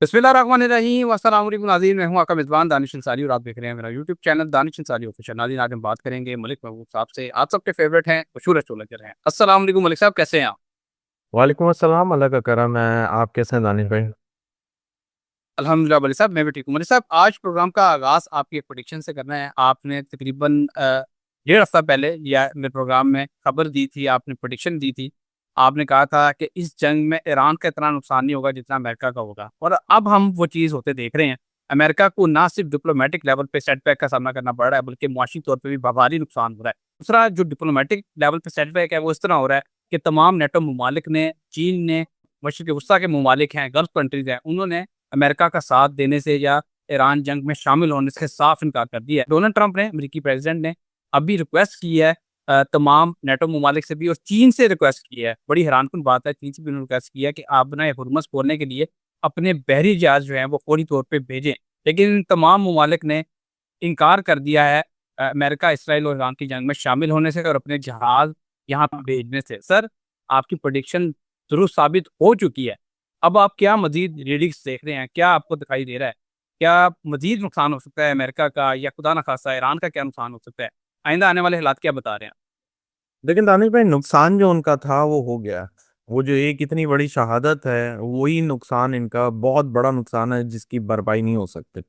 बिस्मिल्लाहिर्रहमानिर्रहीम अस्सलाम वालेकुम नाज़रीन, मैं हूँ आपका मेज़बान दानिश अंसारी और आप देख रहे हैं मेरा YouTube channel Danish Ansari official. नाज़रीन, आज हम बात करेंगे मलिक महबूब साहब से। आप सबके फेवरेट हैं, मशहूर एस्ट्रोलॉजर हैं। अस्सलाम वालेकुम मलिक साहब, कैसे हैं आप? वालेकुम अस्सलाम, अल्लाह का करम है। आप कैसे हैं दानिश भाई? अल्हम्दुलिल्लाह मलिक साहब, मैं भी ठीक हूँ। मलिक साहब, आज प्रोग्राम का आगाज़ आपकी एक प्रेडिक्शन से करना है। आपने तकरीबन डेढ़ हफ़्ता पहले या मेरे प्रोग्राम में खबर दी थी, आपने प्रेडिक्शन दी थी। आपने कहा था कि इस जंग में ईरान का इतना नुकसान नहीं होगा जितना अमेरिका का होगा, और अब हम वो चीज़ होते देख रहे हैं। अमेरिका को ना सिर्फ डिप्लोमेटिक लेवल पे सेटबैक का सामना करना पड़ रहा है, बल्कि मुआशी तौर पे भी भारी नुकसान हो रहा है। दूसरा, जो डिप्लोमेटिक लेवल पे सेटबैक है, वो इस तरह हो रहा है कि तमाम नेटो ममालिक ने, चीन ने, मशरिक़ वस्ता के ममालिक हैं, गल्फ़ कंट्रीज़ हैं, उन्होंने अमेरिका का साथ देने से या ईरान जंग में शामिल होने से साफ इनकार कर दिया है। डोनाल्ड ट्रंप ने, अमेरिकी प्रेसिडेंट ने अभी रिक्वेस्ट की है तमाम नेटो ममालिक से भी, और चीन से रिक्वेस्ट की है। बड़ी हैरानकुन बात है, चीन से भी उन्होंने रिक्वेस्ट किया है कि आप अपना हुर्मुज़ खोलने के लिए अपने बहरी जहाज़ जो हैं वो फौरी तौर पे भेजें। लेकिन इन तमाम ममालिक ने इनकार कर दिया है अमेरिका, इसराइल और ईरान की जंग में शामिल होने से और अपने जहाज़ यहाँ पे भेजने से। सर, आपकी प्रेडिक्शन दुरुस्त साबित हो चुकी है। अब आप क्या मज़ीद रीडिंग्स देख रहे हैं? क्या आपको दिखाई दे रहा है? क्या मज़ीद नुकसान हो सकता है अमेरिका का, या खुदा ना ख़ास्ता ईरान का क्या नुकसान हो सकता है? आइंदा आने वाले हालात क्या बता रहे हैं? लेकिन दानिश भाई, नुकसान जो उनका था वो हो गया। वो जो एक इतनी बड़ी शहादत है, वही नुकसान, इनका बहुत बड़ा नुकसान है जिसकी भरपाई नहीं हो सकती।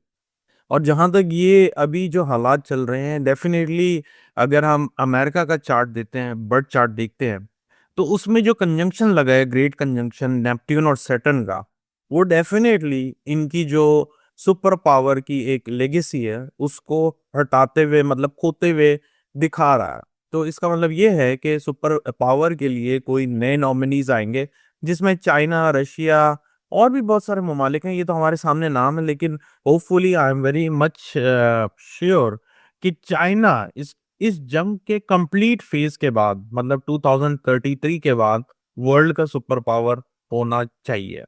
और जहाँ तक ये अभी जो हालात चल रहे हैं, डेफिनेटली अगर हम अमेरिका का चार्ट देते हैं, बर्थ चार्ट देखते हैं, तो उसमें जो कंजंक्शन लगा है, ग्रेट कंजंक्शन नेपट्यून और सैटर्न का, वो डेफिनेटली इनकी जो सुपर पावर की एक लेगेसी है उसको हटाते हुए, मतलब खोते हुए दिखा रहा है। तो इसका मतलब ये है कि सुपर पावर के लिए कोई नए नॉमिनीज आएंगे, जिसमें चाइना, रशिया और भी बहुत सारे ममालिक हैं। ये तो हमारे सामने नाम है, लेकिन hopefully I am very much sure कि चाइना इस जंग के कंप्लीट फेज के बाद, मतलब 2033 के बाद, वर्ल्ड का सुपर पावर होना चाहिए।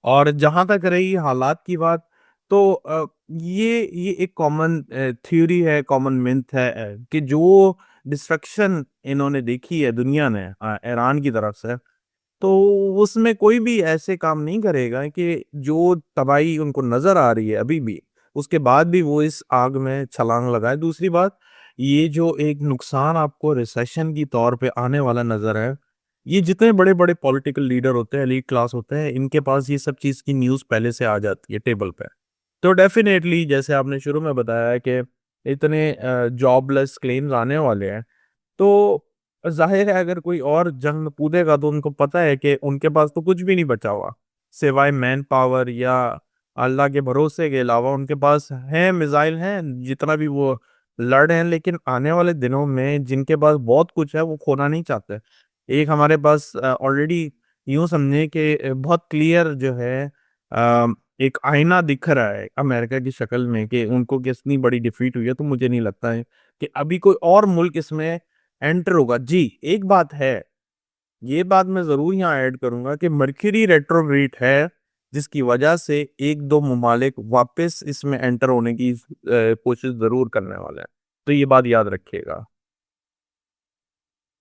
और जहां तक रही हालात की बात, तो ये एक कॉमन थ्योरी है, कॉमन मिथ है, कि जो डिस्ट्रक्शन इन्होंने देखी है दुनिया ने ईरान की तरफ से, तो उसमें कोई भी ऐसे काम नहीं करेगा कि जो तबाही उनको नजर आ रही है अभी भी, उसके बाद भी वो इस आग में छलांग लगाए। दूसरी बात, ये जो एक नुकसान आपको रिसेशन की तौर पे आने वाला नजर है, ये जितने बड़े बड़े पॉलिटिकल लीडर होते हैं, एलीट क्लास होते हैं, इनके पास ये सब चीज की न्यूज पहले से आ जाती है टेबल पे। तो डेफिनेटली, जैसे आपने शुरू में बताया है कि इतने जॉबलेस क्लेम्स आने वाले हैं, तो ज़ाहिर है अगर कोई और जंग में कूदेगा तो उनको पता है कि उनके पास तो कुछ भी नहीं बचा हुआ, सिवाय मैन पावर या अल्लाह के भरोसे के अलावा। उनके पास है, मिसाइल हैं, जितना भी वो लड़ रहे हैं, लेकिन आने वाले दिनों में जिनके पास बहुत कुछ है वो खोना नहीं चाहते। एक हमारे पास ऑलरेडी, यूं समझे कि बहुत क्लियर जो है, अ, एक आईना दिख रहा है अमेरिका की शक्ल में कि उनको कितनी बड़ी डिफीट हुई है। तो मुझे नहीं लगता है कि अभी कोई और मुल्क इसमें एंटर होगा। जी, एक बात है, ये बात मैं जरूर यहाँ ऐड करूंगा कि मर्क्यूरी रेट्रोग्रेड है, जिसकी वजह से एक दो ममालिक वापस इसमें एंटर होने की कोशिश जरूर करने वाले हैं। तो ये बात याद रखिएगा।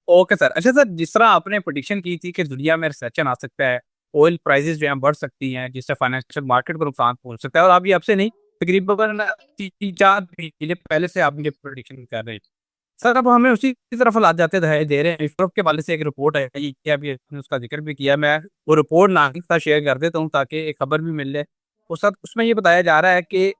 Okay sir. अच्छा सर, जिस तरह आपने प्रेडिक्शन की थी कि दुनिया में रिसेशन आ सकता है, ऑयल प्राइसेस जो हैं बढ़ सकती हैं, जिससे फाइनेंशियल मार्केट को नुकसान पहुंच सकता है, और अभी आपसे नहीं, तकरीबन 3-4 महीने पहले से आप ये प्रेडिक्शन कर रहे हैं। सर, अब हमें उसी की तरफ हालात जाते दिखाई दे रहे हैं। यूरोप के वाले से एक रिपोर्ट आई कि अभी आपने उसका जिक्र भी किया, मैं वो रिपोर्ट ना के साथ शेयर कर देता हूँ ताकि एक खबर भी मिल जाए। उस साथ उसमें ये बताया जा रहा है कि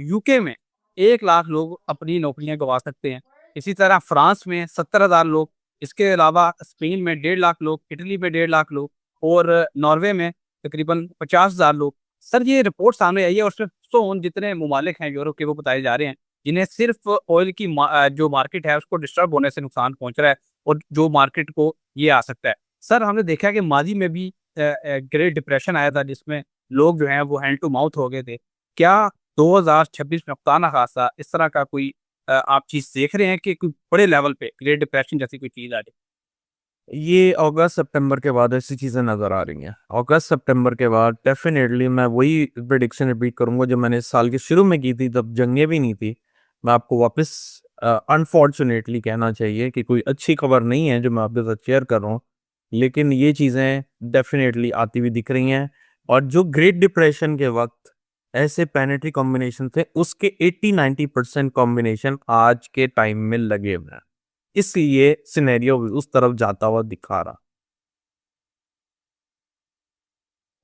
यूके में 1 लाख लोग अपनी नौकरियां गंवा सकते हैं। इसी तरह फ्रांस में 70,000 लोग, इसके अलावा स्पेन में 1.5 लाख लोग, इटली में 1.5 लाख लोग, और नॉर्वे में तकरीबन 50,000 लोग। सर, ये रिपोर्ट सामने आई है, और उसमें जितने ममालिक हैं यूरोप के, वो बताए जा रहे हैं जिन्हें सिर्फ ऑयल की जो मार्केट है उसको डिस्टर्ब होने से नुकसान पहुंच रहा है, और जो मार्केट को ये आ सकता है। सर, हमने देखा है कि माजी में भी ग्रेट डिप्रेशन आया था, जिसमें लोग जो हैं वो हैंड टू माउथ हो गए थे। क्या 2026 में खुदा ना खासा इस तरह का कोई आप चीज देख रहे हैं कि कोई बड़े लेवल पे ग्रेट डिप्रेशन जैसी कोई चीज आ जाए? ये अगस्त सितंबर के बाद ऐसी चीजें नजर आ रही हैं। अगस्त सितंबर के बाद डेफिनेटली मैं वही प्रिडिक्शन रिपीट करूंगा जो मैंने इस साल के शुरू में की थी, तब जंगें भी नहीं थी। मैं आपको वापस अनफॉर्चुनेटली कहना चाहिए कि कोई अच्छी खबर नहीं है जो मैं आपके साथ शेयर कर रहा हूँ, लेकिन ये चीजें डेफिनेटली आती हुई दिख रही हैं। और जो ग्रेट डिप्रेशन के वक्त ऐसे प्लानिटरी कॉम्बिनेशन थे उसके 80-90% कॉम्बिनेशन आज के टाइम में लगे हुए हैं, इसलिए सिनेरियो उस तरफ जाता हुआ दिखा रहा।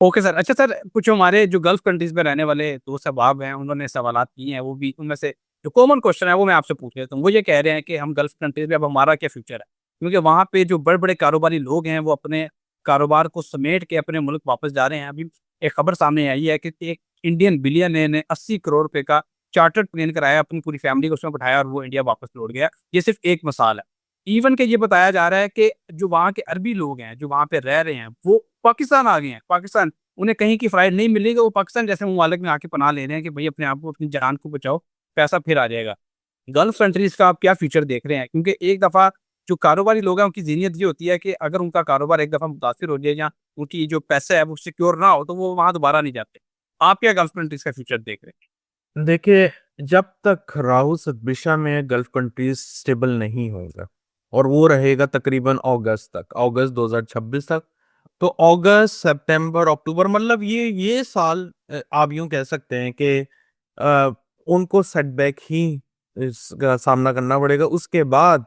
Okay sir. अच्छा सर, कुछ हमारे जो गल्फ कंट्रीज में रहने वाले दोस्त अहबाब हैं, उन्होंने सवालात किए हैं, वो भी उनमें से जो कॉमन क्वेश्चन है वो मैं आपसे पूछ लेता हूँ। वो ये कह रहे हैं कि हम गल्फ कंट्रीज में अब हमारा क्या फ्यूचर है, क्योंकि वहाँ पे जो बड़े बड़े कारोबारी लोग हैं वो अपने कारोबार को समेट के अपने मुल्क वापस जा रहे हैं। अभी एक खबर सामने आई है कि एक इंडियन बिलियनर ने 80 करोड़ रुपए का चार्टर्ड प्लेन कराया, अपनी पूरी फैमिली को उसमें बैठाया और वो इंडिया वापस लौट गया। ये सिर्फ एक मिसाल है। इवन के ये बताया जा रहा है कि जो वहाँ के अरबी लोग हैं जो वहाँ पे रह रहे हैं वो पाकिस्तान आ गए हैं। पाकिस्तान, उन्हें कहीं की फ्लाइट नहीं मिलेगी, वो पाकिस्तान जैसे ममालिक में आके पनाह ले रहे हैं कि भाई अपने आप को, अपनी जान को बचाओ, पैसा फिर आ जाएगा। गल्फ कंट्रीज का आप क्या फ्यूचर देख रहे हैं? क्योंकि एक दफ़ा जो कारोबारी लोग हैं उनकी ज़हनियत ये होती है कि अगर उनका कारोबार एक दफ़ा मुतासिर हो जाए या उनकी जो पैसा है वो सिक्योर ना हो तो वो वहाँ दोबारा नहीं जाते। आप क्या गल्फ कंट्रीज का फ्यूचर देख रहे हैं? देखिए, जब तक राउस दिशा में गल्फ कंट्रीज स्टेबल नहीं होगा और वो रहेगा तकरीबन अगस्त तक, अगस्त 2026 तक। तो अगस्त, सितंबर, अक्टूबर, मतलब ये साल आप यूं कह सकते हैं कि उनको सेटबैक ही इसका सामना करना पड़ेगा। उसके बाद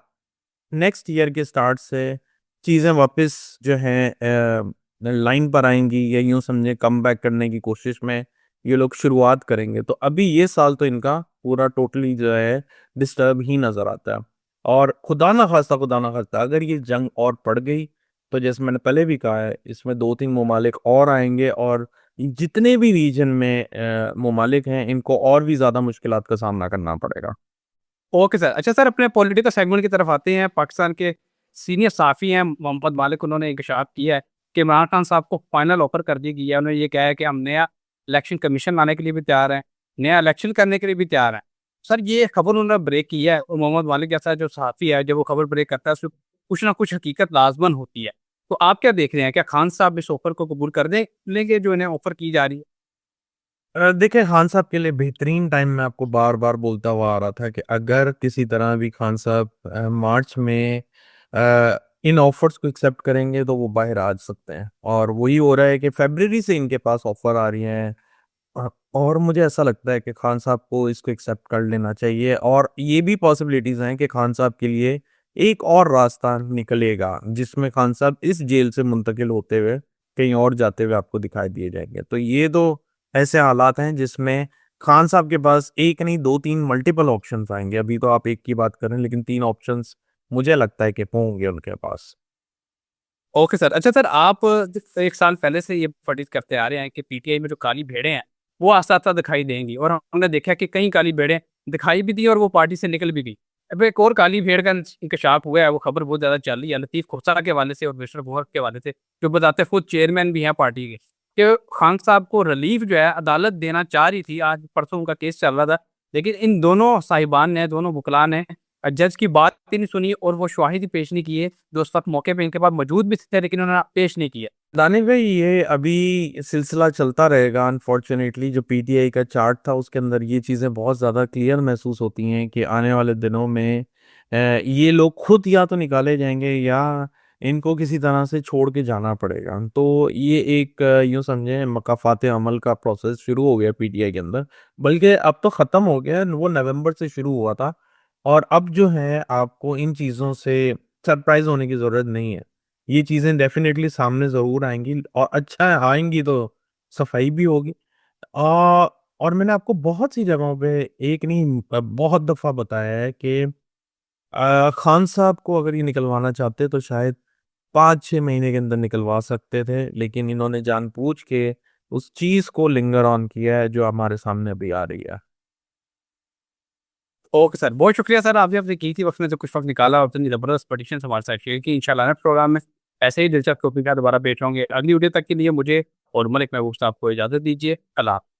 नेक्स्ट ईयर के स्टार्ट से चीज़ें वापस जो हैं लाइन पर आएंगी, या यूं समझे कम बैक करने की कोशिश में ये लोग शुरुआत करेंगे। तो अभी ये साल तो इनका पूरा टोटली जो है डिस्टर्ब ही नजर आता है। और खुदा ना खास्ता अगर ये जंग और पड़ गई तो जैसे मैंने पहले भी कहा है, इसमें 2-3 ममालिक और आएंगे और जितने भी रीजन में ममालिक हैं इनको और भी ज़्यादा मुश्किलात का सामना करना पड़ेगा। Okay sir. अच्छा सर, अपने पॉलिटिकल सेगमेंट की तरफ आते हैं। पाकिस्तान के सीनियर सहाफ़ी हैं मोहम्मद मालिक, उन्होंने इंकशाफ किया है कि इमरान खान साहब को फाइनल ऑफर कर दी गई है। उन्होंने ये कहा है कि हम नया इलेक्शन कमीशन लाने के लिए भी तैयार हैं, नया इलेक्शन करने के लिए भी तैयार हैं। सर, ये खबर उन्होंने ब्रेक की है और मोहम्मद मालिक जैसा जो सहाफ़ी है जब वो खबर ब्रेक करता है उसमें कुछ ना कुछ हकीकत लाजमन होती है। तो आप क्या देख रहे हैं? क्या खान साहब इस ऑफर को कबूल कर दें लेंगे जो इन्हें ऑफर की जा रही है? देखिए, खान साहब के लिए बेहतरीन टाइम मैं आपको बार-बार बोलता हुआ आ रहा था कि अगर किसी तरह भी खान साहब मार्च में इन ऑफर्स को एक्सेप्ट करेंगे तो वो बाहर आ सकते हैं, और वही हो रहा है कि फरवरी से इनके पास ऑफर आ रही हैं। और मुझे ऐसा लगता है कि खान साहब को इसको एक्सेप्ट कर लेना चाहिए, और ये भी पॉसिबिलिटीज़ हैं कि खान साहब के लिए एक और रास्ता निकलेगा जिसमें खान साहब इस जेल से मुंतकिल होते हुए कहीं और जाते हुए आपको दिखाई दिए जाएँगे। तो ये तो ऐसे हालात हैं जिसमें खान साहब के पास एक नहीं 2-3 मल्टीपल ऑप्शंस आएँगे। अभी तो आप एक की बात कर रहे हैं, लेकिन 3 ऑप्शंस मुझे लगता है कि होंगे उनके पास। Okay sir. अच्छा सर, आप 1 साल पहले से ये प्रैक्टिस करते आ रहे हैं कि पीटीआई में जो काली भेड़ें हैं, वो आस्ता-आस्ता दिखाई देंगी और हमने देखा कि कई काली भेड़ें दिखाई भी दी और वो पार्टी से निकल भी गई। अब एक और काली भेड़ का इंकशाफ हुआ है, वो खबर बहुत ज़्यादा चल रही है लतीफ़ खोसला के हवाले से और मिस्टर भुहर के हवाले से, जो बताते हैं खुद चेयरमैन भी हैं पार्टी के, कि खान साहब को रिलीफ जो है अदालत देना चाह रही थी। आज परसों उनका केस चल रहा था, लेकिन इन दोनों साहिबान ने, दोनों वुकला ने जज की बात ही नहीं सुनी और वो शवाहिद ही पेश नहीं किए, जो उस वक़्त मौके पे इनके पास मौजूद भी थे लेकिन उन्होंने पेश नहीं किया। दानिश भाई, ये अभी सिलसिला चलता रहेगा। अनफॉर्चुनेटली जो पीटीआई का चार्ट था उसके अंदर ये चीज़ें बहुत ज़्यादा क्लियर महसूस होती हैं कि आने वाले दिनों में ये लोग खुद या तो निकाले जाएंगे या इनको किसी तरह से छोड़ के जाना पड़ेगा। तो ये एक यूँ समझें मकाफात अमल का प्रोसेस शुरू हो गया पीटीआई के अंदर, बल्कि अब तो ख़त्म हो गया। वो नवंबर से शुरू हुआ था, और अब जो है आपको इन चीज़ों से सरप्राइज़ होने की ज़रूरत नहीं है। ये चीज़ें डेफ़िनेटली सामने ज़रूर आएँगी, और अच्छा है आएँगी तो सफाई भी होगी। अ, और मैंने आपको बहुत सी जगहों पे एक नहीं बहुत दफ़ा बताया है कि खान साहब को अगर ये निकलवाना चाहते तो शायद 5-6 महीने के अंदर निकलवा सकते थे, लेकिन इन्होंने जानबूझ के उस चीज़ को लिंगर ऑन किया है जो हमारे सामने अभी आ रही है। ओके सर, बहुत शुक्रिया सर, आपने अपनी कीमती वक़्त में से कुछ वक़्त निकाला और इतनी ज़बरदस्त पटिशन्स हमारे साथ शेयर की। इंशाल्लाह नेक्स्ट प्रोग्राम में ऐसे ही दिलचस्प टॉपिक के साथ दोबारा पेश होंगे। अगली वीडियो तक के लिए मुझे और मलिक महबूब साहब को इजाज़त दीजिए। अल्लाह हाफ़िज़।